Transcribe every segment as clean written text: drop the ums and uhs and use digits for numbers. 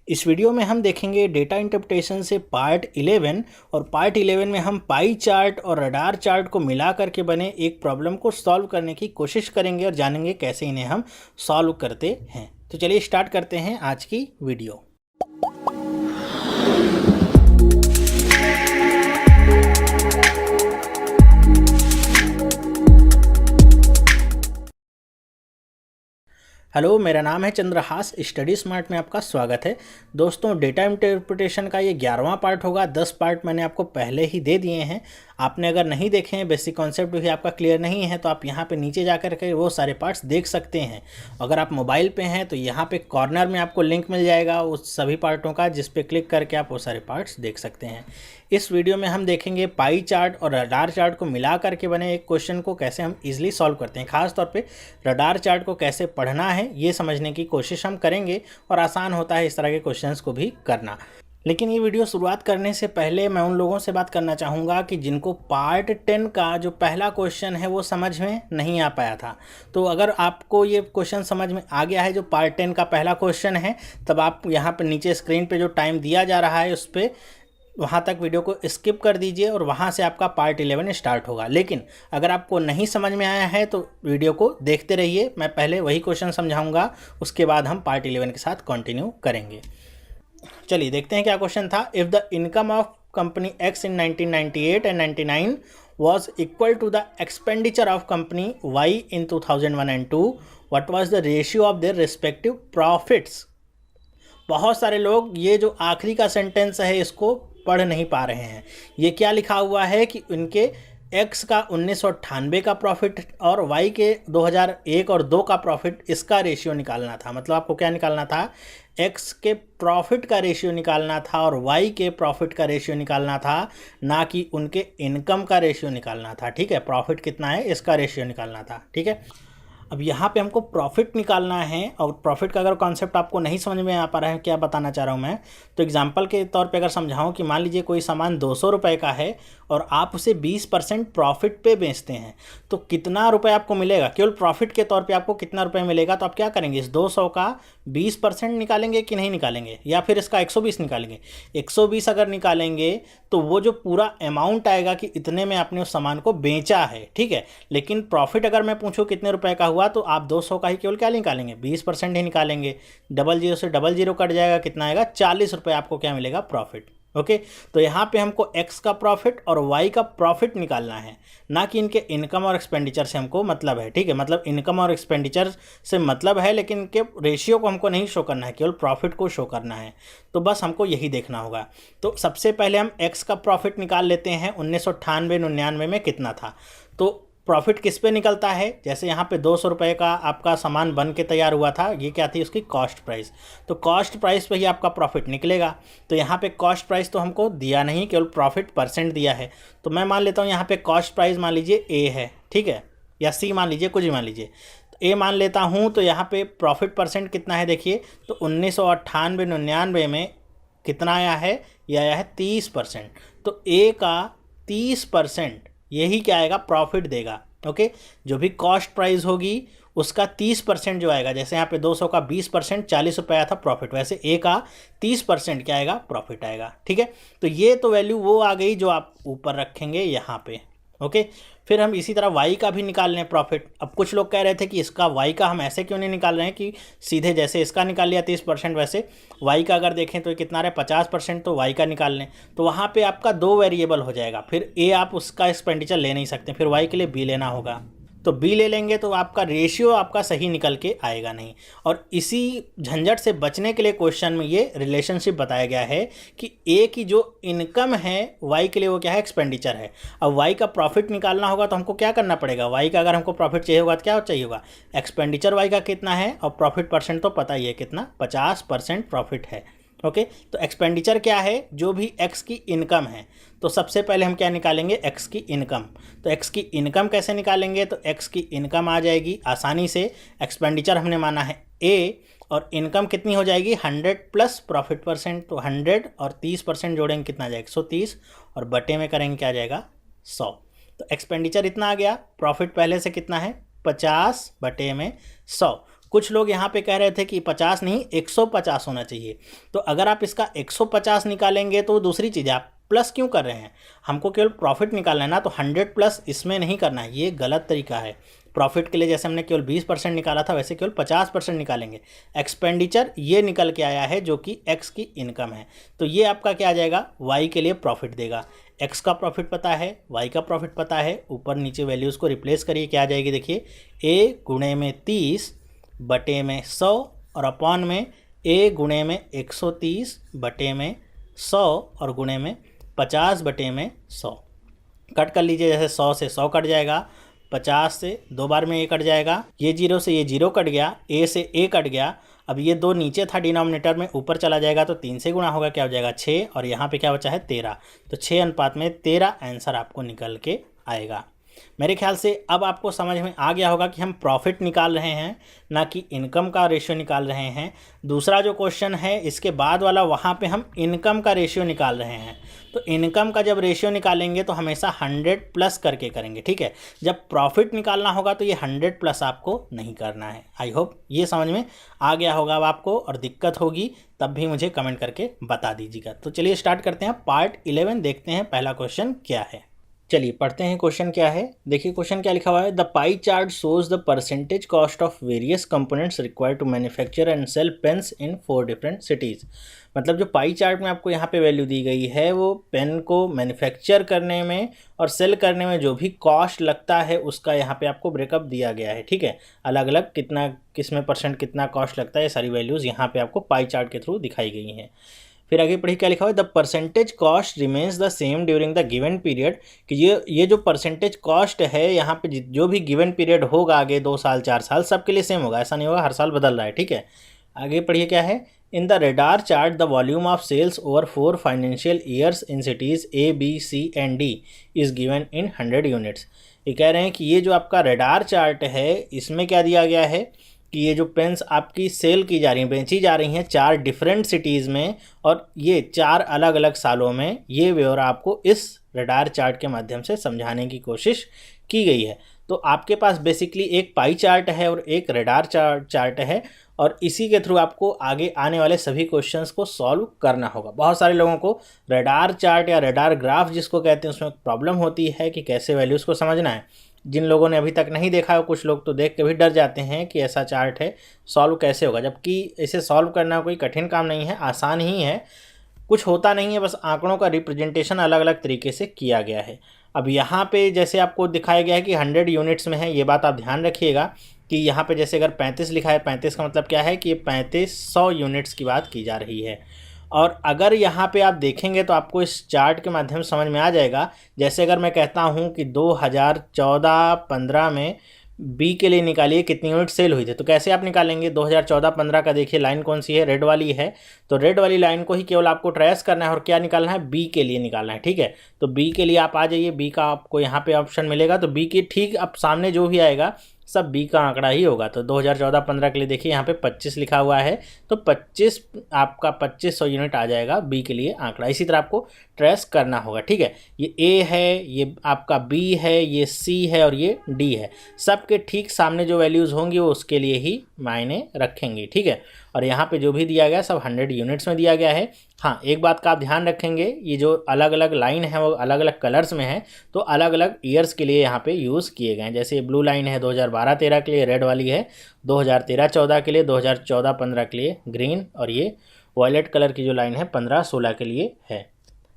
इस वीडियो में हम देखेंगे डेटा इंटरप्रिटेशन से पार्ट 11 और पार्ट 11 में हम पाई चार्ट और रडार चार्ट को मिला करके बने एक प्रॉब्लम को सॉल्व करने की कोशिश करेंगे और जानेंगे कैसे इन्हें हम सॉल्व करते हैं। तो चलिए स्टार्ट करते हैं आज की वीडियो। हेलो, मेरा नाम है चंद्रहास। स्टडी स्मार्ट में आपका स्वागत है। दोस्तों, डेटा इंटरप्रिटेशन का ये 11वां पार्ट होगा। 10 पार्ट मैंने आपको पहले ही दे दिए हैं। आपने अगर नहीं देखे हैं, बेसिक कॉन्सेप्ट भी आपका क्लियर नहीं है, तो आप यहाँ पे नीचे जा कर के वो सारे पार्ट्स देख सकते हैं। अगर आप मोबाइल पे हैं तो यहाँ पे कॉर्नर में आपको लिंक मिल जाएगा उस सभी पार्टों का, जिस पे क्लिक करके आप वो सारे पार्ट्स देख सकते हैं। इस वीडियो में हम देखेंगे पाई चार्ट और रडार चार्ट को मिला करके बने एक क्वेश्चन को कैसे हम इजीली सॉल्व करते हैं। खास तौर पे रडार चार्ट को कैसे पढ़ना है ये समझने की कोशिश हम करेंगे, और आसान होता है इस तरह के क्वेश्चंस को भी करना। लेकिन ये वीडियो शुरुआत करने से पहले मैं उन लोगों से बात करना चाहूँगा कि जिनको पार्ट 10 का जो पहला क्वेश्चन है वो समझ में नहीं आ पाया था। तो अगर आपको ये क्वेश्चन समझ में आ गया है जो पार्ट 10 का पहला क्वेश्चन है, तब आप यहाँ पर नीचे स्क्रीन पे जो टाइम दिया जा रहा है उस पर वहाँ तक वीडियो को स्किप कर दीजिए और वहाँ से आपका पार्ट 11 स्टार्ट होगा। लेकिन अगर आपको नहीं समझ में आया है तो वीडियो को देखते रहिए। मैं पहले वही क्वेश्चन समझाऊंगा, उसके बाद हम पार्ट 11 के साथ कंटिन्यू करेंगे। चलिए देखते हैं क्या क्वेश्चन था। If the income of company x in 1998 and 99 was equal to the expenditure of company Y in 2001 and 2, what was the ratio of their respective profits? बहुत सारे लोग ये जो आखिरी का सेंटेंस है इसको पढ़ नहीं पा रहे हैं। ये क्या लिखा हुआ है कि उनके एक्स का 1998 का प्रॉफिट और वाई के 2001 और 2 का प्रॉफिट, इसका रेशियो निकालना था। मतलब आपको क्या निकालना था? एक्स के प्रॉफिट का रेशियो निकालना था और वाई के प्रॉफिट का रेशियो निकालना था, ना कि उनके इनकम का रेशियो निकालना था। ठीक है, प्रॉफिट कितना है इसका रेशियो निकालना था। ठीक है, अब यहाँ पे हमको प्रॉफिट निकालना है, और प्रॉफिट का अगर कॉन्सेप्ट आपको नहीं समझ में आ पा रहा है क्या बताना चाह रहा हूँ मैं, तो एग्जांपल के तौर पे अगर समझाऊँ कि मान लीजिए कोई सामान 200 रुपये का है और आप उसे 20% प्रॉफिट पे बेचते हैं, तो कितना रुपये आपको मिलेगा? केवल प्रॉफिट के तौर पे आपको कितना रुपये मिलेगा? तो आप क्या करेंगे, इस 200 का 20% निकालेंगे कि नहीं निकालेंगे, या फिर इसका 120 निकालेंगे? 120 अगर निकालेंगे तो वो जो पूरा अमाउंट आएगा कि इतने में आपने उस सामान को बेचा है। ठीक है, लेकिन प्रॉफिट अगर मैं पूछूँ कितने रुपए का हुआ, तो आप 200 का ही केवल क्या निकालेंगे, 20% ही निकालेंगे। 00 से 00 कट जाएगा, कितना आएगा? 40 रुपये आपको क्या मिलेगा? प्रॉफिट। ओके, तो यहाँ पे हमको एक्स का प्रॉफिट और वाई का प्रॉफिट निकालना है, ना कि इनके इनकम और एक्सपेंडिचर से हमको मतलब है। ठीक है, मतलब इनकम और एक्सपेंडिचर से मतलब है, लेकिन इनके रेशियो को हमको नहीं शो करना है, केवल प्रॉफिट को शो करना है। तो बस हमको यही देखना होगा। तो सबसे पहले हम एक्स का प्रॉफिट निकाल लेते हैं। 1998-99 में कितना था? तो प्रॉफिट किस पे निकलता है? जैसे यहाँ पे 200 रुपये का आपका सामान बन के तैयार हुआ था, ये क्या थी? उसकी कॉस्ट प्राइस। तो कॉस्ट प्राइस पे ही आपका प्रॉफिट निकलेगा। तो यहाँ पे कॉस्ट प्राइस तो हमको दिया नहीं, केवल प्रॉफिट परसेंट दिया है। तो मैं मान लेता हूँ यहाँ पे कॉस्ट प्राइस मान लीजिए ए है। ठीक है, या सी मान लीजिए, कुछ भी मान लीजिए। तो ए मान लेता हूँ। तो यहाँ पे प्रॉफिट परसेंट कितना है देखिए, तो 1998-99 में कितना आया है? ये आया है 30%। तो ए का 30% यही क्या आएगा? प्रॉफिट देगा। ओके, जो भी कॉस्ट प्राइस होगी उसका 30% जो आएगा, जैसे यहाँ पे 200 का 20% 40 रुपये आया था प्रॉफिट, वैसे ए का 30% क्या आएगा? प्रॉफिट आएगा। ठीक है, तो ये तो वैल्यू वो आ गई जो आप ऊपर रखेंगे यहाँ पे। ओके, फिर हम इसी तरह वाई का भी निकाल लें प्रॉफिट। अब कुछ लोग कह रहे थे कि इसका वाई का हम ऐसे क्यों नहीं निकाल रहे हैं कि सीधे जैसे इसका निकाल लिया 30%, वैसे वाई का अगर देखें तो कितना रहे 50%, तो वाई का निकाल लें। तो वहाँ पे आपका 2 वेरिएबल हो जाएगा। फिर ए आप उसका एक्सपेंडिचर ले नहीं सकते, फिर वाई के लिए बी लेना होगा। तो बी ले लेंगे तो आपका रेशियो आपका सही निकल के आएगा नहीं। और इसी झंझट से बचने के लिए क्वेश्चन में ये रिलेशनशिप बताया गया है कि ए की जो इनकम है वाई के लिए वो क्या है? एक्सपेंडिचर है। अब वाई का प्रॉफिट निकालना होगा तो हमको क्या करना पड़ेगा? वाई का अगर हमको प्रॉफिट चाहिए होगा तो क्या चाहिए होगा? एक्सपेंडिचर वाई का कितना है, और प्रॉफिट परसेंट तो पता ही है कितना, 50% प्रॉफिट है। ओके, तो एक्सपेंडिचर क्या है? जो भी एक्स की इनकम है। तो सबसे पहले हम क्या निकालेंगे? एक्स की इनकम। तो एक्स की इनकम कैसे निकालेंगे? तो एक्स की इनकम आ जाएगी आसानी से। एक्सपेंडिचर हमने माना है ए, और इनकम कितनी हो जाएगी? 100 प्लस प्रॉफिट परसेंट। तो 100 और 30% जोड़ेंगे, कितना आ जाएगा? 130, और बटे में करेंगे क्या आ जाएगा? 100। तो एक्सपेंडिचर इतना आ गया। प्रॉफिट पहले से कितना है? 50 बटे में 100। कुछ लोग यहाँ पे कह रहे थे कि 50 नहीं 150 होना चाहिए। तो अगर आप इसका 150 निकालेंगे तो दूसरी चीज़ है, आप प्लस क्यों कर रहे हैं, हमको केवल प्रॉफिट निकालना है ना, तो 100 प्लस इसमें नहीं करना है, ये गलत तरीका है। प्रॉफिट के लिए जैसे हमने केवल 20% निकाला था वैसे केवल 50% निकालेंगे। एक्सपेंडिचर ये निकल के आया है जो कि एक्स की इनकम है, तो ये आपका क्या आ जाएगा, वाई के लिए प्रॉफिट देगा। एक्स का प्रॉफिट पता है, वाई का प्रॉफिट पता है, ऊपर नीचे वैल्यूज़ को रिप्लेस करिए, क्या आ जाएगी देखिए, ए गुणे में 30 बटे में 100 और अपॉन में ए गुणे में 130 बटे में 100 और गुणे में 50 बटे में 100। कट कर लीजिए, जैसे 100 से 100 कट जाएगा, 50 से 2 बार में ए कट जाएगा, ये 0 से ये 0 कट गया, ए से ए कट गया। अब ये 2 नीचे था डिनोमिनेटर में, ऊपर चला जाएगा तो 3 से गुणा होगा, क्या हो जाएगा 6, और यहाँ पे क्या बचा है 13, तो 6:13 आंसर आपको निकल के आएगा। मेरे ख्याल से अब आपको समझ में आ गया होगा कि हम प्रॉफिट निकाल रहे हैं ना कि इनकम का रेशियो निकाल रहे हैं। दूसरा जो क्वेश्चन है इसके बाद वाला, वहाँ पे हम इनकम का रेशियो निकाल रहे हैं। तो इनकम का जब रेशियो निकालेंगे तो हमेशा 100 प्लस करके करेंगे, ठीक है। जब प्रॉफिट निकालना होगा तो ये 100 प्लस आपको नहीं करना है। आई होप ये समझ में आ गया होगा अब आपको, और दिक्कत होगी तब भी मुझे कमेंट करके बता दीजिएगा। तो चलिए स्टार्ट करते हैं पार्ट 11, देखते हैं पहला क्वेश्चन क्या है। चलिए पढ़ते हैं क्वेश्चन क्या है। देखिए क्वेश्चन क्या लिखा हुआ है, the pie chart shows the percentage cost of various components required to manufacture and sell pens in 4 different cities. मतलब जो पाई चार्ट में आपको यहाँ पे वैल्यू दी गई है वो पेन को मैन्युफैक्चर करने में और सेल करने में जो भी कॉस्ट लगता है उसका यहाँ पे आपको ब्रेकअप दिया गया है, ठीक है। अलग अलग कितना किस में परसेंट कितना कॉस्ट लगता है, ये सारी वैल्यूज़ यहाँ पे आपको पाई चार्ट के थ्रू दिखाई गई हैं। फिर आगे पढ़िए क्या लिखा हुआ है, the percentage cost remains the same during the given period, कि ये जो परसेंटेज कॉस्ट है यहाँ पे जो भी गिवन पीरियड होगा आगे 2 साल 4 साल सबके लिए सेम होगा, ऐसा नहीं होगा हर साल बदल रहा है, ठीक है। आगे पढ़िए क्या है, in the radar chart the volume of sales over 4 financial years in cities A B C and D is given in 100 units. ये कह रहे हैं कि ये जो आपका रेडार चार्ट है इसमें क्या दिया गया है कि ये जो पेन्स आपकी सेल की जा रही हैं, बेची जा रही हैं 4 डिफरेंट सिटीज़ में, और ये 4 अलग अलग सालों में, ये ब्यौरा आपको इस रडार चार्ट के माध्यम से समझाने की कोशिश की गई है। तो आपके पास बेसिकली एक पाई चार्ट है और एक रडार चार्ट है, और इसी के थ्रू आपको आगे आने वाले सभी क्वेश्चंस को सॉल्व करना होगा। बहुत सारे लोगों को रडार चार्ट या रडार ग्राफ जिसको कहते हैं उसमें प्रॉब्लम होती है कि कैसे वैल्यूज़ को समझना है। जिन लोगों ने अभी तक नहीं देखा है, कुछ लोग तो देख के भी डर जाते हैं कि ऐसा चार्ट है सॉल्व कैसे होगा, जबकि इसे सॉल्व करना कोई कठिन काम नहीं है, आसान ही है, कुछ होता नहीं है, बस आंकड़ों का रिप्रेजेंटेशन अलग अलग तरीके से किया गया है। अब यहाँ पे जैसे आपको दिखाया गया है कि 100 यूनिट्स में है, ये बात आप ध्यान रखिएगा कि यहाँ पे जैसे अगर 35 लिखा है, 35 का मतलब क्या है कि ये 3500 यूनिट्स की बात की जा रही है। और अगर यहाँ पे आप देखेंगे तो आपको इस चार्ट के माध्यम से समझ में आ जाएगा। जैसे अगर मैं कहता हूँ कि 2014-15 में बी के लिए निकालिए कितनी यूनिट सेल हुई थी, तो कैसे आप निकालेंगे, 2014-15 का देखिए लाइन कौन सी है, रेड वाली है, तो रेड वाली लाइन को ही केवल आपको ट्रेस करना है और क्या निकालना है, बी के लिए निकालना है, ठीक है। तो बी के लिए आप आ जाइए, बी का आपको यहाँ पे ऑप्शन मिलेगा, तो बी के ठीक अब सामने जो भी आएगा सब बी का आंकड़ा ही होगा। तो 2014-15 के लिए देखिए यहाँ पे 25 लिखा हुआ है, तो 25 आपका 2500 यूनिट आ जाएगा बी के लिए आंकड़ा। इसी तरह आपको ट्रेस करना होगा, ठीक है। ये ए है, ये आपका बी है, ये सी है और ये डी है, सबके ठीक सामने जो वैल्यूज़ होंगी वो उसके लिए ही मायने रखेंगे, ठीक है। और यहाँ पे जो भी दिया गया सब 100 यूनिट्स में दिया गया है। हाँ, एक बात का आप ध्यान रखेंगे, ये जो अलग अलग लाइन है वो अलग अलग कलर्स में है, तो अलग अलग ईयर्स के लिए यहाँ पे यूज़ किए गए हैं। जैसे ये ब्लू लाइन है 2012-13 के लिए, रेड वाली है 2013-14 के लिए, 2014-15 के लिए ग्रीन, और ये वॉयलेट कलर की जो लाइन है 15-16 के लिए है,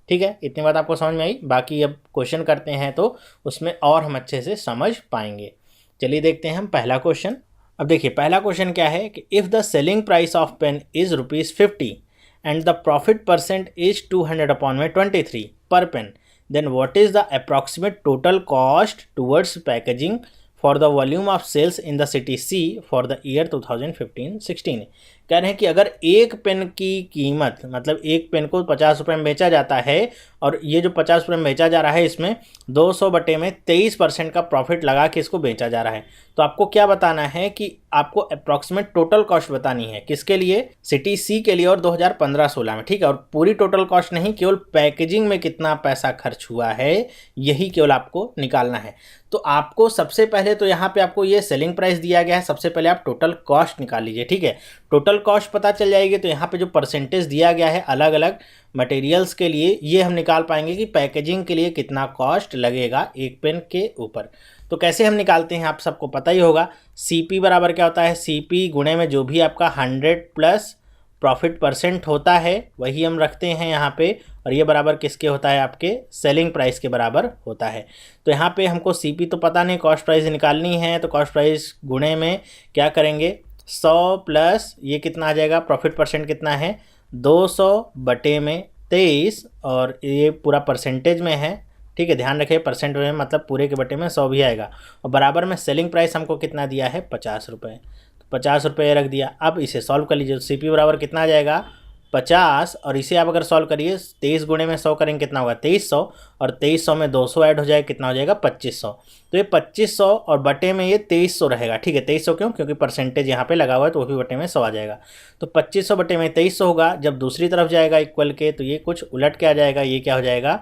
ठीक है। इतनी बात आपको समझ में आई। बाकी अब क्वेश्चन करते हैं तो उसमें और हम अच्छे से समझ पाएंगे। चलिए देखते हैं हम पहला क्वेश्चन। अब देखिए पहला क्वेश्चन क्या है कि if the selling price of pen is ₹50 and the profit percent is 200/23 per pen, then what is the approximate total cost towards packaging for the volume of sales in the city C for the year 2015-16। कह रहे हैं कि अगर एक pen की कीमत, मतलब एक पेन को 50 रुपये में बेचा जाता है और ये जो 50 रुपये में बेचा जा रहा है इसमें 200 बटे में 23% का प्रॉफिट लगा के इसको बेचा जा रहा है। तो आपको क्या बताना है कि आपको अप्रॉक्सीमेट टोटल कॉस्ट बतानी है, किसके लिए, सिटी सी के लिए और 2015-16 में, ठीक है। और पूरी टोटल कॉस्ट नहीं, केवल पैकेजिंग में कितना पैसा खर्च हुआ है यही केवल आपको निकालना है। तो आपको सबसे पहले तो यहाँ पे आपको ये सेलिंग प्राइस दिया गया है, सबसे पहले आप टोटल कॉस्ट निकाल लीजिए, ठीक है। टोटल कॉस्ट पता चल जाएगी तो यहाँ पे जो परसेंटेज दिया गया है अलग अलग मटेरियल्स के लिए, ये हम निकाल पाएंगे कि पैकेजिंग के लिए कितना कॉस्ट लगेगा एक पेन के ऊपर। तो कैसे हम निकालते हैं आप सबको पता ही होगा। सीपी बराबर क्या होता है, सीपी गुणे में जो भी आपका 100 प्लस प्रॉफिट परसेंट होता है वही हम रखते हैं यहाँ पे, और ये बराबर किसके होता है, आपके सेलिंग प्राइस के बराबर होता है। तो यहाँ पे हमको सीपी तो पता नहीं, कॉस्ट प्राइस निकालनी है, तो कॉस्ट प्राइस गुणे में क्या करेंगे, 100 प्लस ये कितना आ जाएगा, प्रॉफिट परसेंट कितना है 200 बटे में 23, और ये पूरा परसेंटेज में है, ठीक है। ध्यान रखिए परसेंट में मतलब पूरे के बटे में 100 भी आएगा, और बराबर में सेलिंग प्राइस हमको कितना दिया है 50 रुपये, तो 50 रुपये रख दिया। अब इसे सॉल्व कर लीजिए, सीपी बराबर कितना आ जाएगा 50, और इसे आप अगर सॉल्व करिए 23 गुणे में 100 करेंगे कितना होगा 2300, और 2300 में 200 ऐड हो जाए कितना हो जाएगा 2500। तो ये 2500 और बटे में ये 2300 रहेगा, ठीक है। 2300 क्यों, क्योंकि परसेंटेज यहाँ पे लगा हुआ है तो वो भी बटे में 100 आ जाएगा। तो 2500 बटे में 2300 होगा, जब दूसरी तरफ जाएगा इक्वल के तो ये कुछ उलट के आ जाएगा, ये क्या हो जाएगा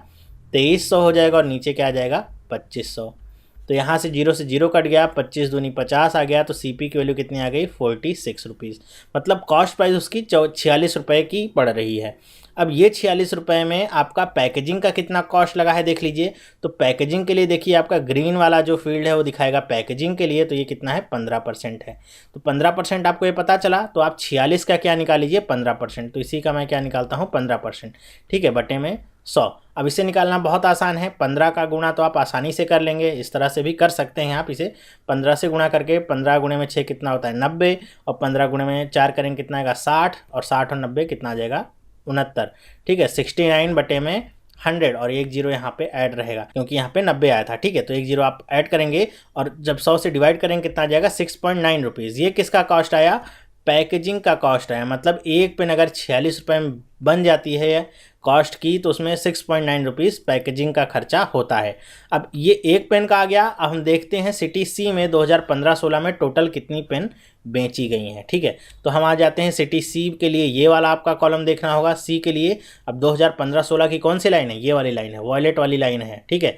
2300 हो जाएगा, और नीचे क्या आ जाएगा 2500। तो यहाँ से 0 से 0 कट गया, 25 दूनी 50 आ गया, तो सीपी की वैल्यू कितनी आ गई 46 रुपीज़, मतलब कॉस्ट प्राइस उसकी 46 रुपये की पड़ रही है। अब ये 46 रुपये में आपका पैकेजिंग का कितना कॉस्ट लगा है देख लीजिए। तो पैकेजिंग के लिए देखिए आपका ग्रीन वाला जो फील्ड है वो दिखाएगा पैकेजिंग के लिए, तो ये कितना है 15% है। तो 15% आपको ये पता चला, तो आप 46 का क्या निकाल लीजिए 15%, तो इसी का मैं क्या निकालता हूँ 15%, ठीक है, बटे में 100। अब इसे निकालना बहुत आसान है, 15 का गुणा तो आप आसानी से कर लेंगे, इस तरह से भी कर सकते हैं आप इसे, 15 से गुणा करके 15 गुणे में 6 कितना होता है 90, और 15 गुणे में 4 करेंगे कितना आएगा 60, और 60 और 90 कितना आ जाएगा 69, ठीक है। 69 बटे में 100, और एक जीरो यहाँ पे ऐड रहेगा क्योंकि यहाँ पे 90 आया था, ठीक है। तो एक जीरो आप ऐड करेंगे, और जब 100 से डिवाइड करेंगे कितना आ जाएगा 6.9 रुपीज़। ये किसका कॉस्ट आया, पैकेजिंग का कॉस्ट आया, मतलब एक पेन अगर 46 रुपये में बन जाती है कॉस्ट की, तो उसमें 6.9 रुपीज़ पैकेजिंग का खर्चा होता है। अब ये एक पेन का आ गया। अब हम देखते हैं सिटी सी में 2015-16 में टोटल कितनी पेन बेची गई हैं, ठीक है। तो हम आ जाते हैं सिटी सी के लिए, ये वाला आपका कॉलम देखना होगा सी के लिए। अब 2015-16 की कौन सी लाइन है, ये वाली लाइन है, वॉयलेट वाली लाइन है, ठीक है।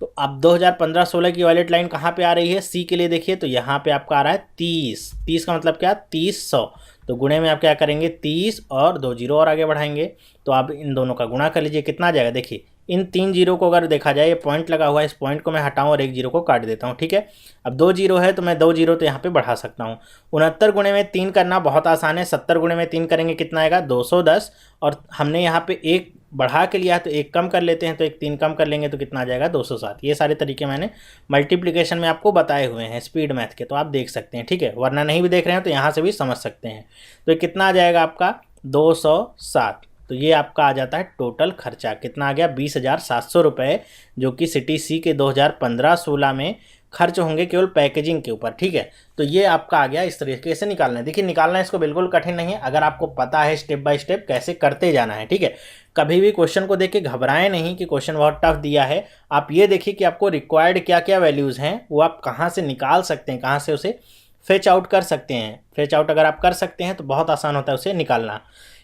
तो अब 2015-16 की वॉयलेट लाइन कहाँ पे आ रही है, सी के लिए देखिए, तो यहाँ पे आपका आ रहा है 30 का मतलब क्या 300, तो गुणे में आप क्या करेंगे 30 और 2 जीरो और आगे बढ़ाएंगे, तो आप इन दोनों का गुणा कर लीजिए, कितना आ जाएगा देखिए, इन 3 जीरो को अगर देखा जाए, ये पॉइंट लगा हुआ है, इस पॉइंट को मैं हटाऊं और एक जीरो को काट देता हूं, ठीक है। अब 2 जीरो है तो मैं 2 जीरो तो यहाँ पे बढ़ा सकता हूँ। 69 गुणे में 3 करना बहुत आसान है, 70 गुणे में 3 करेंगे कितना आएगा 210, और हमने यहाँ पे एक बढ़ा के लिया है तो एक कम कर लेते हैं, तो एक 3 कम कर लेंगे तो कितना आ जाएगा 207। ये सारे तरीके मैंने मल्टीप्लिकेशन में आपको बताए हुए हैं स्पीड मैथ के, तो आप देख सकते हैं, ठीक है। वरना नहीं भी देख रहे हैं तो यहाँ से भी समझ सकते हैं। तो कितना आ जाएगा आपका 207, तो ये आपका आ जाता है टोटल खर्चा, कितना आ गया 20,700 रुपये, जो कि सिटी सी के 2015-16 में खर्च होंगे केवल पैकेजिंग के ऊपर, ठीक है। तो ये आपका आ गया, इस तरीके से निकालना है। देखिए निकालना इसको बिल्कुल कठिन नहीं है, अगर आपको पता है स्टेप बाय स्टेप कैसे करते जाना है, ठीक है। कभी भी क्वेश्चन को देख के घबराएं नहीं कि क्वेश्चन बहुत टफ दिया है। आप ये देखिए कि आपको रिक्वायर्ड क्या क्या वैल्यूज़ हैं वो आप कहाँ से निकाल सकते हैं, कहाँ से उसे फेच आउट कर सकते हैं। फेच आउट अगर आप कर सकते हैं तो बहुत आसान होता है उसे निकालना।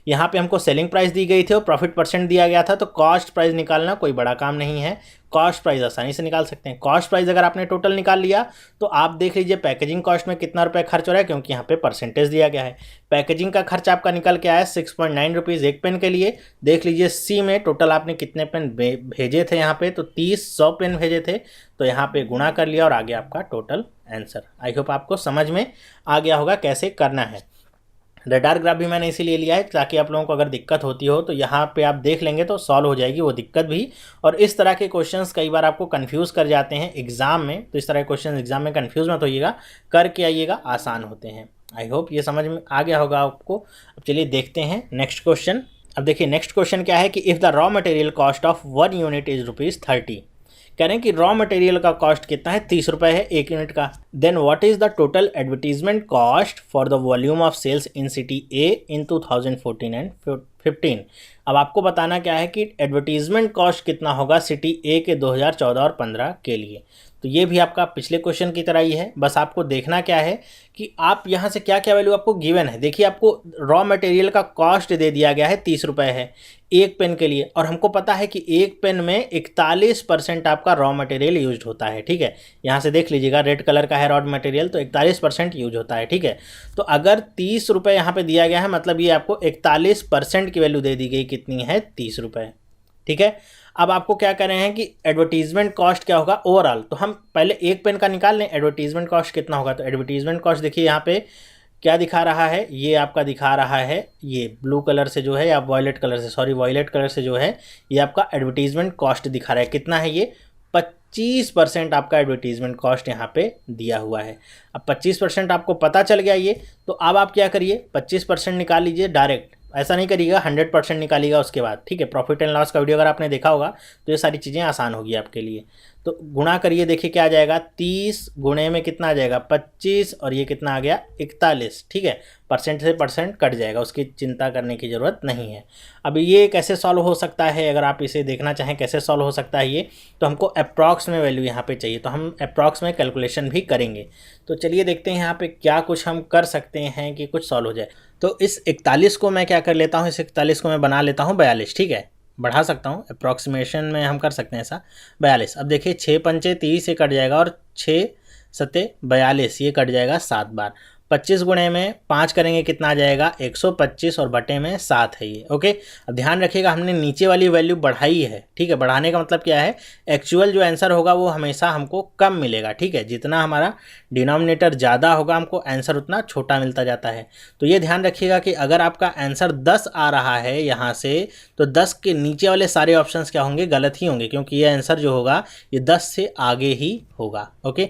यहाँ पे हमको सेलिंग प्राइस दी गई थी और प्रॉफिट परसेंट दिया गया था, तो कॉस्ट प्राइस निकालना कोई बड़ा काम नहीं है, कॉस्ट प्राइस आसानी से निकाल सकते हैं। कॉस्ट प्राइस अगर आपने टोटल निकाल लिया तो आप देख लीजिए पैकेजिंग कॉस्ट में कितना रुपये खर्च हो रहा है, क्योंकि यहाँ पे परसेंटेज दिया गया है। पैकेजिंग का खर्च आपका निकल के आया 6.9 रुपीज़ एक पेन के लिए। देख लीजिए सी में टोटल आपने कितने पेन भेजे थे, यहाँ पे तो 100 पेन भेजे थे, तो यहाँ पे गुणा कर लिया और आ गया आपका टोटल आंसर। आई होप आपको समझ में आ गया होगा कैसे करना है। रडार ग्राफ भी मैंने इसीलिए लिया है ताकि आप लोगों को अगर दिक्कत होती हो तो यहाँ पे आप देख लेंगे तो सॉल्व हो जाएगी वो दिक्कत भी। और इस तरह के क्वेश्चंस कई बार आपको कंफ्यूज कर जाते हैं एग्जाम में, तो इस तरह के क्वेश्चन एग्जाम में कंफ्यूज मत होइएगा, करके आइएगा, आसान होते हैं। आई होप ये समझ में आ गया होगा आपको। अब चलिए देखते हैं नेक्स्ट क्वेश्चन। अब देखिए नेक्स्ट क्वेश्चन क्या है कि if the raw material cost of 1 unit is ₹30, कह रहे हैं कि रॉ मटेरियल का कॉस्ट कितना है, 30 रुपये है 1 यूनिट का। Then what is the total advertisement cost for the volume of sales in city A in 2014 and 15। अब आपको बताना क्या है कि एडवर्टीजमेंट कॉस्ट कितना होगा सिटी ए के 2014 और 15 के लिए। तो ये भी आपका पिछले क्वेश्चन की तरह ही है, बस आपको देखना क्या है कि आप यहाँ से क्या क्या वैल्यू आपको गिवन है। देखिए आपको रॉ मटेरियल का कॉस्ट दे दिया गया है 30 रुपये है एक पेन के लिए, और हमको पता है कि एक पेन में 41% आपका रॉ मटेरियल यूज होता है। ठीक है, यहाँ से देख लीजिएगा रेड कलर का है रॉ मटेरियल, तो 41% यूज होता है। ठीक है, तो अगर 30 रुपये यहाँ पे दिया गया है, मतलब ये आपको 41% की वैल्यू दे दी गई, कितनी है 30 रुपये। ठीक है, अब आपको क्या कर रहे हैं कि एडवर्टीजमेंट कॉस्ट क्या होगा ओवरऑल, तो हम पहले एक पेन का निकाल लें एडवर्टीजमेंट कॉस्ट कितना होगा। तो एडवर्टीजमेंट कॉस्ट देखिए यहाँ पे क्या दिखा रहा है, ये आपका दिखा रहा है ये ब्लू कलर से जो है या वॉयलेट कलर से, सॉरी वॉयलेट कलर से जो है ये आपका एडवर्टीजमेंट कॉस्ट दिखा रहा है। कितना है ये 25% आपका एडवर्टीजमेंट कॉस्ट यहाँ पे दिया हुआ है। अब 25% आपको पता चल गया ये, तो अब आप क्या करिए 25% निकाल लीजिए डायरेक्ट, ऐसा नहीं करिएगा 100% निकालिएगा उसके बाद। ठीक है, प्रॉफिट एंड लॉस का वीडियो अगर आपने देखा होगा तो ये सारी चीज़ें आसान होगी आपके लिए। तो गुणा करिए, देखिए क्या आ जाएगा 30 गुणे में कितना आ जाएगा 25, और ये कितना आ गया 41। ठीक है, परसेंट से परसेंट कट जाएगा, उसकी चिंता करने की ज़रूरत नहीं है। अब ये कैसे सॉल्व हो सकता है, अगर आप इसे देखना चाहें कैसे सॉल्व हो सकता है ये, तो हमको अप्रॉक्स में वैल्यू यहाँ पे चाहिए, तो हम अप्रॉक्स में कैलकुलेशन भी करेंगे। तो चलिए देखते हैं यहाँ पे क्या कुछ हम कर सकते हैं कि कुछ सॉल्व हो जाए। तो इस 41 को मैं क्या कर लेता हूँ, इस 41 को मैं बना लेता हूँ 42। ठीक है, बढ़ा सकता हूँ, अप्रॉक्सीमेशन में हम कर सकते हैं ऐसा 42। अब देखिए 6 पंचे 30 ये कट जाएगा, और 6 सत्ते 42 ये कट जाएगा 7 बार। 25 गुणे में 5 करेंगे कितना आ जाएगा 125, और बटे में 7 है ये। ओके, अब ध्यान रखिएगा हमने नीचे वाली वैल्यू बढ़ाई है। ठीक है, बढ़ाने का मतलब क्या है, एक्चुअल जो आंसर होगा वो हमेशा हमको कम मिलेगा। ठीक है, जितना हमारा डिनोमिनेटर ज़्यादा होगा हमको आंसर उतना छोटा मिलता जाता है। तो ये ध्यान रखिएगा कि अगर आपका आंसर 10 आ रहा है यहाँ से, तो 10 के नीचे वाले सारे ऑप्शंस क्या होंगे, गलत ही होंगे, क्योंकि ये आंसर जो होगा ये 10 से आगे ही होगा। ओके,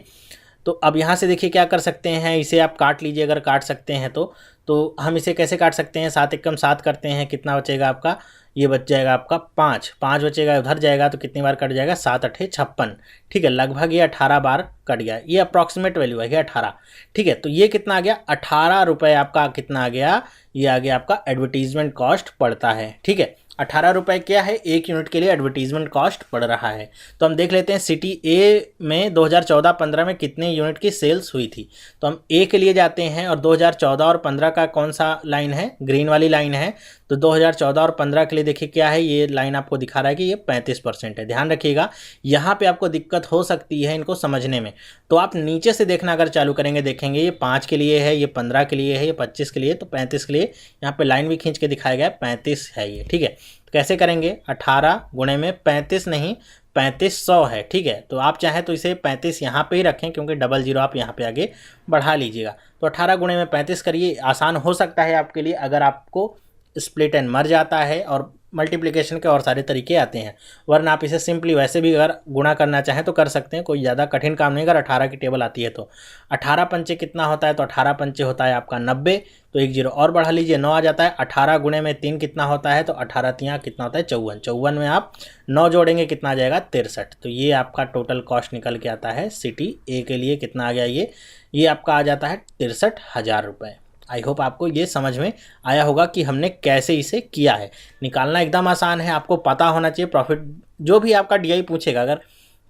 तो अब यहाँ से देखिए क्या कर सकते हैं, इसे आप काट लीजिए अगर काट सकते हैं तो हम इसे कैसे काट सकते हैं, 7 एकम 7 करते हैं, कितना बचेगा आपका, ये बच जाएगा आपका 5 बचेगा, उधर जाएगा तो कितनी बार कट जाएगा 7 8 56। ठीक है, लगभग ये 18 बार कट गया, ये अप्रॉक्सीमेट वैल्यू है 18। ठीक है, तो ये कितना आ गया 18 रुपये आपका कितना आ गया, ये आ गया आपका एडवर्टीजमेंट कॉस्ट पड़ता है। ठीक है, 18 रुपये क्या है, 1 यूनिट के लिए एडवर्टीजमेंट कॉस्ट पड़ रहा है। तो हम देख लेते हैं सिटी ए में 2014-15 में कितने यूनिट की सेल्स हुई थी। तो हम ए के लिए जाते हैं, और 2014 और 15 का कौन सा लाइन है, ग्रीन वाली लाइन है। तो 2014 और 15 के लिए देखिए क्या है, ये लाइन आपको दिखा रहा है कि ये 35% है। ध्यान रखिएगा यहाँ पे आपको दिक्कत हो सकती है इनको समझने में, तो आप नीचे से देखना अगर चालू करेंगे देखेंगे ये 5 के लिए है, ये 15 के लिए है, ये 25 के लिए, तो 35 के लिए यहाँ पे लाइन भी खींच के दिखाया गया है, 35 है ये। ठीक है, तो कैसे करेंगे, 18 गुणे में 35 नहीं 3500 है। ठीक है, तो आप चाहें तो इसे 35 यहाँ पे ही रखें, क्योंकि डबल जीरो आप यहाँ पे आगे बढ़ा लीजिएगा। तो 18 गुणे में 35 करिए, आसान हो सकता है आपके लिए अगर आपको स्प्लिट एंड मर्ज आता है और मल्टीप्लिकेशन के और सारे तरीके आते हैं, वरना आप इसे सिंपली वैसे भी अगर गुणा करना चाहें तो कर सकते हैं, कोई ज़्यादा कठिन काम नहीं। अगर 18 की टेबल आती है तो 18 पंचे कितना होता है, तो 18 पंचे होता है आपका 90, तो 1 जीरो और बढ़ा लीजिए 9 आ जाता है। 18 गुणे में 3 कितना होता है, तो 18 तियाँ कितना होता है 54, 54 में आप 9 जोड़ेंगे कितना आ जाएगा 63। तो ये आपका टोटल कॉस्ट निकल के आता है सिटी ए के लिए, कितना आ गया ये आपका आ जाता है 63,000 रुपये। आई होप आपको ये समझ में आया होगा कि हमने कैसे इसे किया है। निकालना एकदम आसान है, आपको पता होना चाहिए प्रॉफिट, जो भी आपका डीआई पूछेगा, अगर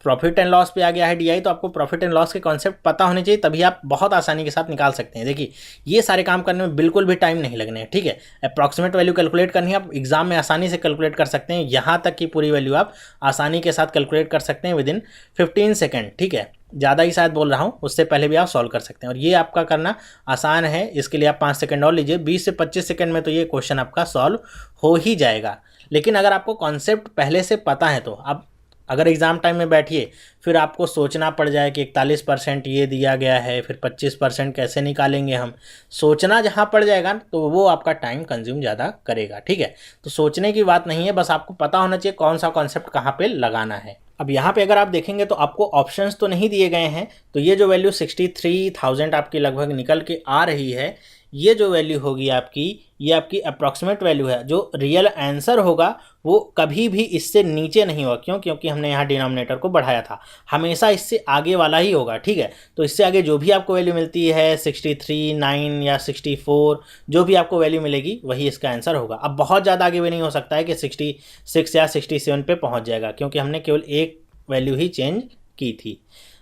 प्रॉफिट एंड लॉस पे आ गया है डीआई तो आपको प्रॉफिट एंड लॉस के कॉन्सेप्ट पता होने चाहिए, तभी आप बहुत आसानी के साथ निकाल सकते हैं। देखिए ये सारे काम करने में बिल्कुल भी टाइम नहीं लगने हैं। ठीक है, अप्रॉक्सीमेट वैल्यू कैलकुलेट करनी है, आप एग्जाम में आसानी से कैलकुलेट कर सकते हैं, यहाँ तक की पूरी वैल्यू आप आसानी के साथ कैलकुलेट कर सकते हैं विदिन 15 सेकेंड। ठीक है, ज़्यादा ही शायद बोल रहा हूँ, उससे पहले भी आप सॉल्व कर सकते हैं, और ये आपका करना आसान है। इसके लिए आप 5 सेकंड और लीजिए, 20 से 25 सेकंड में तो ये क्वेश्चन आपका सॉल्व हो ही जाएगा। लेकिन अगर आपको कॉन्सेप्ट पहले से पता है तो आप अगर एग्ज़ाम टाइम में बैठिए फिर आपको सोचना पड़ जाए कि 41% ये दिया गया है, फिर 25% कैसे निकालेंगे हम, सोचना जहाँ पड़ जाएगा तो वो आपका टाइम कंज्यूम ज़्यादा करेगा। ठीक है, तो सोचने की बात नहीं है, बस आपको पता होना चाहिए कौन सा कॉन्सेप्ट कहाँ पे लगाना है। अब यहाँ पे अगर आप देखेंगे तो आपको ऑप्शंस तो नहीं दिए गए हैं, तो ये जो वैल्यू 63,000 आपकी लगभग निकल के आ रही है, ये जो वैल्यू होगी आपकी, ये आपकी अप्रॉक्सीमेट वैल्यू है। जो रियल आंसर होगा वो कभी भी इससे नीचे नहीं होगा। क्यों? क्योंकि हमने यहाँ डिनोमिनेटर को बढ़ाया था, हमेशा इससे आगे वाला ही होगा, ठीक है। तो इससे आगे जो भी आपको वैल्यू मिलती है 63, 9 या 64, जो भी आपको वैल्यू मिलेगी वही इसका आंसर होगा। अब बहुत ज़्यादा आगे भी नहीं हो सकता है कि 66 या 67 पे पहुँच जाएगा, क्योंकि हमने केवल एक वैल्यू ही चेंज की थी।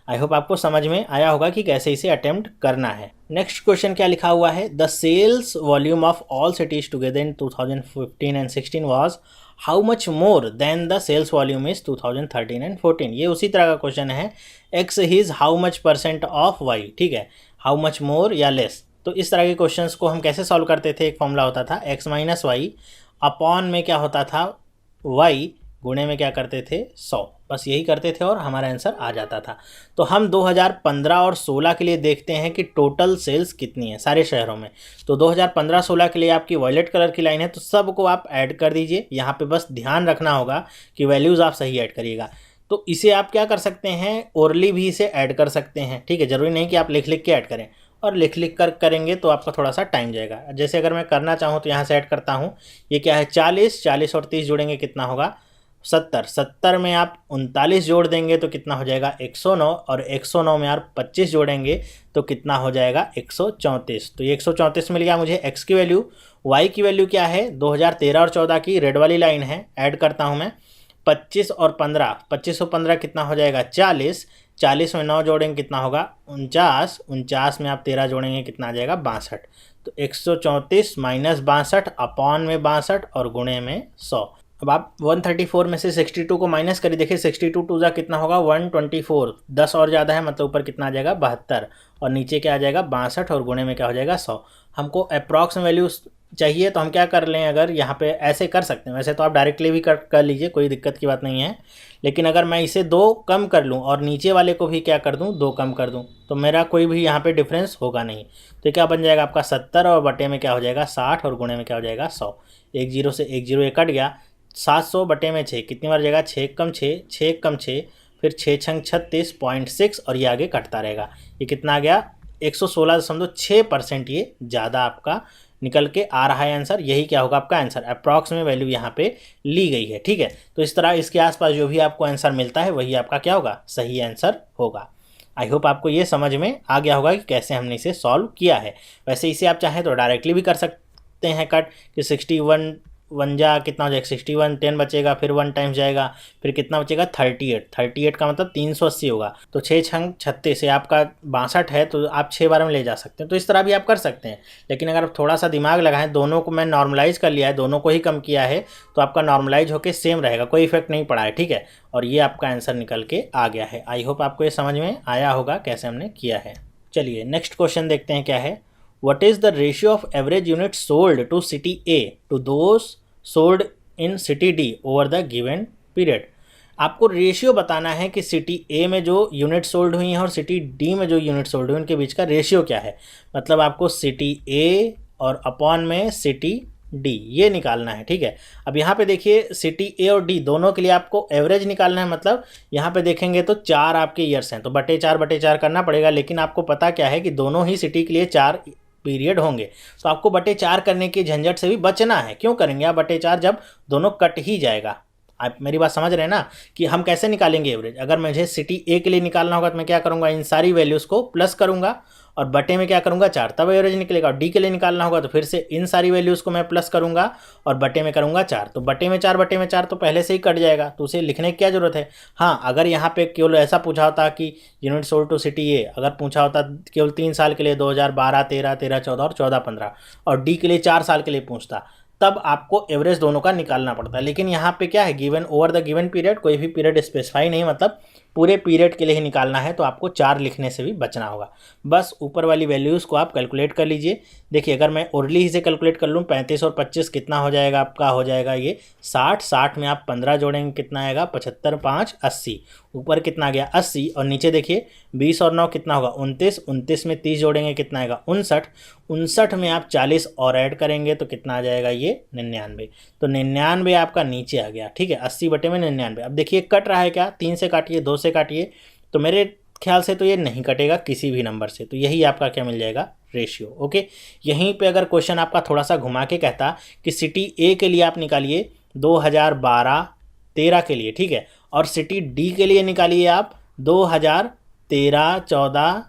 आई होप आपको समझ में आया होगा कि कैसे इसे अटेम्प्ट करना है। नेक्स्ट क्वेश्चन क्या लिखा हुआ है, the sales volume of all cities together in 2015 and 16 was how much more than the sales volume is 2013 and 14। ये उसी तरह का क्वेश्चन है, X is how much percent of Y, ठीक है, हाउ मच मोर या लेस। तो इस तरह के क्वेश्चंस को हम कैसे सॉल्व करते थे, एक फॉर्मूला होता था एक्स माइनस वाई, अपॉन में क्या होता था वाई, गुणे में क्या करते थे 100, बस यही करते थे और हमारा आंसर आ जाता था। तो हम 2015 और 16 के लिए देखते हैं कि टोटल सेल्स कितनी है सारे शहरों में। तो 2015-16 के लिए आपकी वॉयलेट कलर की लाइन है, तो सबको आप ऐड कर दीजिए। यहाँ पे बस ध्यान रखना होगा कि वैल्यूज़ आप सही ऐड करिएगा। तो इसे आप क्या कर सकते हैं, ओरली भी इसे ऐड कर सकते हैं, ठीक है। ज़रूरी नहीं कि आप लिख लिख के ऐड करें, और लिख लिख कर करेंगे तो आपका थोड़ा सा टाइम जाएगा। जैसे अगर मैं करना चाहूँ तो यहाँ से ऐड करता हूँ, ये क्या है 40 और 30 जोड़ेंगे कितना होगा 70 में आप 39 जोड़ देंगे तो कितना हो जाएगा 109, और 109 में आप 25 जोड़ेंगे तो कितना हो जाएगा 134। तो ये 134 मिल गया मुझे एक्स की वैल्यू। वाई की वैल्यू क्या है 2013 और 14 की रेड वाली लाइन है, ऐड करता हूँ मैं 25 और 15, 25 और 15 कितना हो जाएगा 40, 40 में 9 जोड़ेंगे कितना होगा 49, 49 में आप 13 जोड़ेंगे कितना आ जाएगा 62। तो 134 माइनस 62 अपॉन में 62 और गुणे में 100। अब आप 134 में से 62 को माइनस करिए, देखिए 62 टू जा कितना होगा 124, 10 और ज़्यादा है मतलब ऊपर कितना आ जाएगा 72, और नीचे क्या आ जाएगा 62, और गुणे में क्या हो जाएगा 100। हमको अप्रॉक्स वैल्यू चाहिए तो हम क्या कर लें, अगर यहाँ पे ऐसे कर सकते हैं, वैसे तो आप डायरेक्टली भी कर लीजिए, कोई दिक्कत की बात नहीं है। लेकिन अगर मैं इसे 2 कम कर लूँ और नीचे वाले को भी क्या कर दूँ 2 कम कर दूँ, तो मेरा कोई भी यहाँ पे डिफरेंस होगा नहीं। तो क्या बन जाएगा आपका 70 और बटे में क्या हो जाएगा 60 और गुणे में क्या हो जाएगा 100। 1 0 से 1 0 ये कट गया, 700 बटे में 6 कितनी बार जाएगा 6 कम 6, 6 कम 6, फिर 6 छंग 36.6, और ये आगे कटता रहेगा। ये कितना आ गया 116.6% ये ज़्यादा आपका निकल के आ रहा है आंसर। यही क्या होगा आपका आंसर, अप्रॉक्स में वैल्यू यहाँ पे ली गई है, ठीक है। तो इस तरह इसके आसपास जो भी आपको आंसर मिलता है वही आपका क्या होगा, सही आंसर होगा। आई होप आपको ये समझ में आ गया होगा कि कैसे हमने इसे सॉल्व किया है। वैसे इसे आप चाहें तो डायरेक्टली भी कर सकते हैं कट, कि 61 1 जा कितना हो जाएगा 61, 10 बचेगा, फिर 1 टाइम्स जाएगा, फिर कितना बचेगा 38 का मतलब 380 होगा। तो 6 छंग 36 से आपका 62 है, तो आप 6 बार में ले जा सकते हैं। तो इस तरह भी आप कर सकते हैं। लेकिन अगर आप थोड़ा सा दिमाग लगाएं, दोनों को मैं नॉर्मलाइज कर लिया है, दोनों को ही कम किया है, तो आपका नॉर्मलाइज होकर सेम रहेगा, कोई इफेक्ट नहीं पड़ा है, ठीक है। और ये आपका आंसर निकल के आ गया है। आई होप आपको ये समझ में आया होगा कैसे हमने किया है। चलिए नेक्स्ट क्वेश्चन देखते हैं क्या है। What is the ratio of average units sold to city A to those sold in city D over the given period? आपको रेशियो बताना है कि सिटी ए में जो यूनिट सोल्ड हुई हैं और सिटी डी में जो यूनिट सोल्ड हुई उनके बीच का रेशियो क्या है। मतलब आपको सिटी ए और अपॉन में सिटी डी ये निकालना है, ठीक है। अब यहाँ पे देखिए सिटी ए और डी दोनों के लिए आपको एवरेज निकालना है। मतलब यहाँ पे देखेंगे तो 4 आपके ईयर्स हैं, तो बटे 4 करना पड़ेगा। लेकिन आपको पता क्या है कि दोनों ही सिटी के लिए 4 पीरियड होंगे, तो आपको बटे 4 करने की झंझट से भी बचना है। क्यों करेंगे आप बटे 4, जब दोनों कट ही जाएगा। आप मेरी बात समझ रहे हैं ना, कि हम कैसे निकालेंगे एवरेज। अगर मुझे सिटी ए के लिए निकालना होगा तो मैं क्या करूंगा, इन सारी वैल्यूज़ को प्लस करूंगा और बटे में क्या करूंगा 4, तब एवरेज निकलेगा। और डी के लिए निकालना होगा तो फिर से इन सारी वैल्यूज़ को मैं प्लस करूंगा और बटे में करूंगा 4, तो बटे में 4 तो पहले से ही कट जाएगा, तो उसे लिखने की क्या जरूरत है। हाँ, अगर यहाँ पे केवल ऐसा पूछा होता कि यूनिट सोल्ड टू सिटी ए, अगर पूछा होता केवल 3 साल के लिए 2012, 13, 14 और 14, 15, और डी के लिए 4 साल के लिए पूछता, तब आपको एवरेज दोनों का निकालना पड़ता है। लेकिन यहाँ पे क्या है, given over the given period, कोई भी पीरियड स्पेसिफाई नहीं, मतलब पूरे पीरियड के लिए ही निकालना है, तो आपको 4 लिखने से भी बचना होगा। बस ऊपर वाली वैल्यूज़ को आप कैलकुलेट कर लीजिए। देखिए अगर मैं ओरली ही से कैलकुलेट कर लूँ 35 और 25 कितना हो जाएगा आपका, हो जाएगा ये 60 में आप 15 जोड़ेंगे कितना आएगा 75, 5 80, ऊपर कितना आ गया 80, और नीचे देखिए 20 और 9 कितना होगा 29 में 30 जोड़ेंगे कितना आएगा 59 में आप 40 और ऐड करेंगे तो कितना आ जाएगा ये 99। तो 99 आपका नीचे आ गया, ठीक है। 80 बटे में 99। अब देखिए कट रहा है क्या, 3 से काटिए, 2 से काटिए, तो मेरे ख्याल से तो ये नहीं कटेगा किसी भी नंबर से, तो यही आपका क्या मिल जाएगा, रेशियो। ओके, यहीं पे अगर क्वेश्चन आपका थोड़ा सा घुमा के कहता कि सिटी ए के लिए आप निकालिए 2012-13 के लिए, ठीक है, और सिटी डी के लिए निकालिए आप 2013-14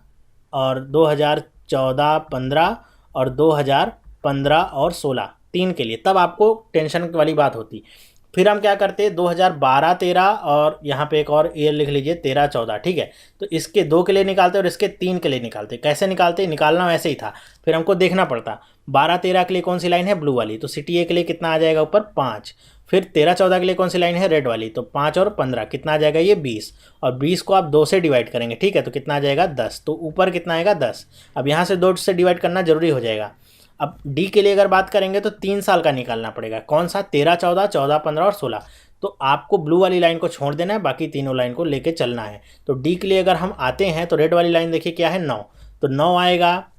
और 2014-15 और 2015 और 16, 3 के लिए, तब आपको टेंशन वाली बात होती। फिर हम क्या करते, 2012-13 और यहाँ पे एक और ईयर लिख लीजिए 13-14, ठीक है, तो इसके 2 के लिए निकालते और इसके 3 के लिए निकालते। कैसे निकालते, निकालना वैसे ही था, फिर हमको देखना पड़ता 12-13 के लिए कौन सी लाइन है, ब्लू वाली, तो सिटी ए के लिए कितना आ जाएगा ऊपर 5, फिर 13-14 के लिए कौन सी लाइन है, रेड वाली, तो 5 और 15 कितना आ जाएगा, ये 20, और 20 को आप 2 से डिवाइड करेंगे, ठीक है, तो कितना आ जाएगा 10, तो ऊपर कितना आएगा 10। अब यहाँ से 2 से डिवाइड करना जरूरी हो जाएगा। अब डी के लिए अगर बात करेंगे तो 3 साल का निकालना पड़ेगा, कौन सा, 13-14, 14-15 और 16, तो आपको ब्लू वाली लाइन को छोड़ देना है, बाकी तीनों लाइन को लेके चलना है। तो डी के लिए अगर हम आते हैं तो रेड वाली लाइन देखिए क्या है, 9, तो 9 आएगा,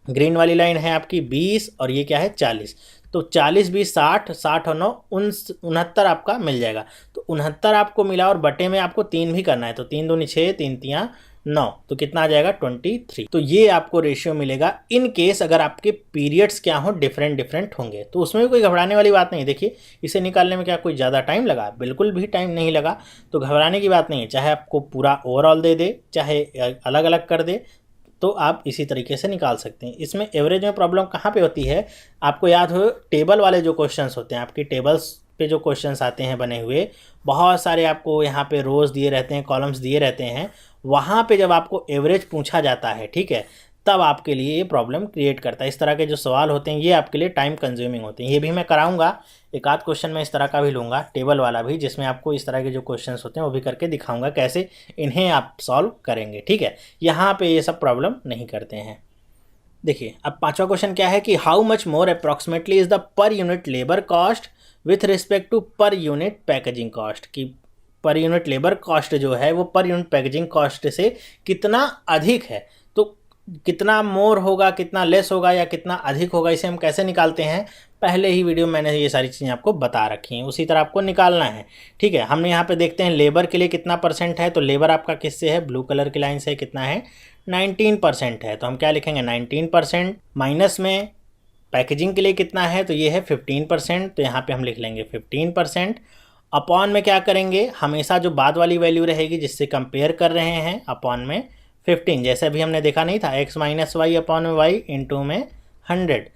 ग्रीन वाली लाइन है आपकी 20 और ये क्या है 40, तो 40 20 60, 60 और 9 69 आपका मिल जाएगा। तो 69 आपको मिला और बटे में आपको 3 भी करना है, तो 3 दूनी 6, 3 तियाँ 9, तो कितना आ जाएगा 23। तो ये आपको रेशियो मिलेगा इन केस अगर आपके पीरियड्स क्या हो, डिफरेंट होंगे, तो उसमें भी कोई घबराने वाली बात नहीं। देखिए इसे निकालने में क्या कोई ज़्यादा टाइम लगा, बिल्कुल भी टाइम नहीं लगा, तो घबराने की बात नहीं है। चाहे आपको पूरा ओवरऑल दे दे, चाहे अलग अलग कर दे, तो आप इसी तरीके से निकाल सकते हैं। इसमें एवरेज में प्रॉब्लम कहाँ पे होती है, आपको याद हो टेबल वाले जो क्वेश्चंस होते हैं, आपकी टेबल्स पे जो क्वेश्चंस आते हैं बने हुए, बहुत सारे आपको यहाँ पे रोज़ दिए रहते हैं, कॉलम्स दिए रहते हैं, वहाँ पे जब आपको एवरेज पूछा जाता है, ठीक है, तब आपके लिए ये प्रॉब्लम क्रिएट करता है। इस तरह के जो सवाल होते हैं ये आपके लिए टाइम कंज्यूमिंग होते हैं। ये भी मैं कराऊंगा, एक आध क्वेश्चन मैं इस तरह का भी लूँगा, टेबल वाला भी, जिसमें आपको इस तरह के जो क्वेश्चंस होते हैं वो भी करके दिखाऊंगा कैसे इन्हें आप सॉल्व करेंगे, ठीक है। यहाँ पे ये सब प्रॉब्लम नहीं करते हैं। देखिए अब 5वां क्वेश्चन क्या है कि how much more approximately is the per unit labour cost with respect to per unit packaging cost, कि पर यूनिट लेबर कॉस्ट जो है वो पर यूनिट पैकेजिंग कॉस्ट से कितना अधिक है, तो कितना मोर होगा, कितना लेस होगा या कितना अधिक होगा, इसे हम कैसे निकालते हैं, पहले ही वीडियो में मैंने ये सारी चीज़ें आपको बता रखी हैं, उसी तरह आपको निकालना है, ठीक है। हमने यहाँ पे देखते हैं लेबर के लिए कितना परसेंट है, तो लेबर आपका किससे है, ब्लू कलर की लाइन से, कितना है 19% है, तो हम क्या लिखेंगे 19%, माइनस में पैकेजिंग के लिए कितना है, तो ये है 15%, तो यहाँ पे हम लिख लेंगे 15%, अपॉन में क्या करेंगे, हमेशा जो बाद वाली वैल्यू रहेगी जिससे कंपेयर कर रहे हैं, अपॉन में 15, जैसे अभी हमने देखा नहीं था x माइनस वाई अपॉन में वाई इंटू में 100,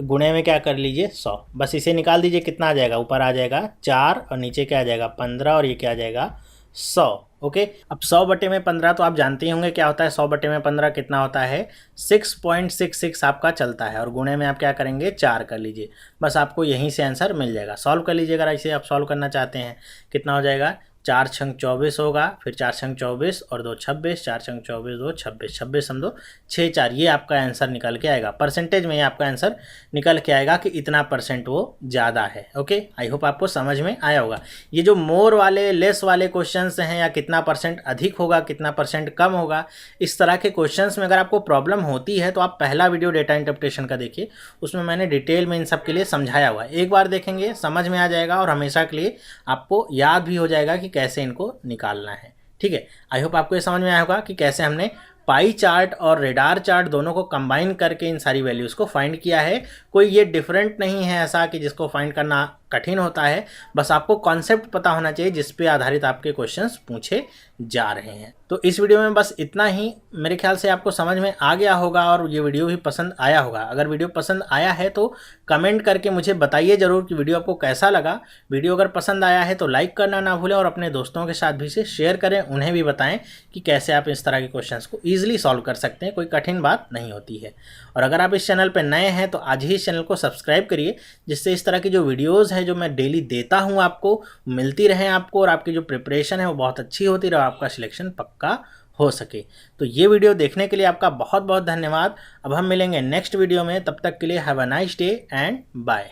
गुणे में क्या कर लीजिए 100, बस इसे निकाल दीजिए, कितना आ जाएगा, ऊपर आ जाएगा 4 और नीचे क्या आ जाएगा 15 और ये क्या आ जाएगा 100। ओके, अब 100 बटे में 15 तो आप जानते ही होंगे क्या होता है, 100 बटे में 15 कितना होता है 6.66 आपका चलता है, और गुणे में आप क्या करेंगे 4 कर लीजिए, बस आपको यहीं से आंसर मिल जाएगा। सॉल्व कर लीजिए अगर ऐसे आप सॉल्व करना चाहते हैं, कितना हो जाएगा 4 छंग 24 होगा, फिर 4 छंग 24 और 2 26, 4 छंग 24 2 26, 26 हम 2 6 4, ये आपका आंसर निकल के आएगा। परसेंटेज में ये आपका आंसर निकल के आएगा कि इतना परसेंट वो ज़्यादा है। ओके, आई होप आपको समझ में आया होगा। ये जो मोर वाले लेस वाले क्वेश्चंस हैं, या कितना परसेंट अधिक होगा कितना परसेंट कम होगा, इस तरह के क्वेश्चंस में अगर आपको प्रॉब्लम होती है तो आप पहला वीडियो डेटा इंटरप्रिटेशन का देखिए, उसमें मैंने डिटेल में इन सब के लिए समझाया हुआ है। एक बार देखेंगे समझ में आ जाएगा और हमेशा के लिए आपको याद भी हो जाएगा कि कैसे इनको निकालना है, ठीक है। आई होप आपको ये समझ में आया होगा कि कैसे हमने पाई चार्ट और रेडार चार्ट दोनों को कंबाइन करके इन सारी वैल्यूज़ को फाइंड किया है। कोई ये डिफरेंट नहीं है ऐसा कि जिसको फाइंड करना कठिन होता है, बस आपको कॉन्सेप्ट पता होना चाहिए जिस पे आधारित आपके क्वेश्चंस पूछे जा रहे हैं। तो इस वीडियो में बस इतना ही, मेरे ख्याल से आपको समझ में आ गया होगा और ये वीडियो भी पसंद आया होगा। अगर वीडियो पसंद आया है तो कमेंट करके मुझे बताइए ज़रूर कि वीडियो आपको कैसा लगा। वीडियो अगर पसंद आया है तो लाइक करना ना भूलें और अपने दोस्तों के साथ भी इसे शेयर करें, उन्हें भी बताएं कि कैसे आप इस तरह के क्वेश्चंस को ईजिली सॉल्व कर सकते हैं, कोई कठिन बात नहीं होती है। और अगर आप इस चैनल पर नए हैं तो आज ही इस चैनल को सब्सक्राइब करिए, जिससे इस तरह की जो वीडियोज़ है जो मैं डेली देता हूँ आपको मिलती रहे आपको, और आपकी जो प्रिपरेशन है वो बहुत अच्छी होती रहे, आपका सिलेक्शन पक्का हो सके। तो ये वीडियो देखने के लिए आपका बहुत बहुत धन्यवाद। अब हम मिलेंगे नेक्स्ट वीडियो में, तब तक के लिए have a nice day and bye.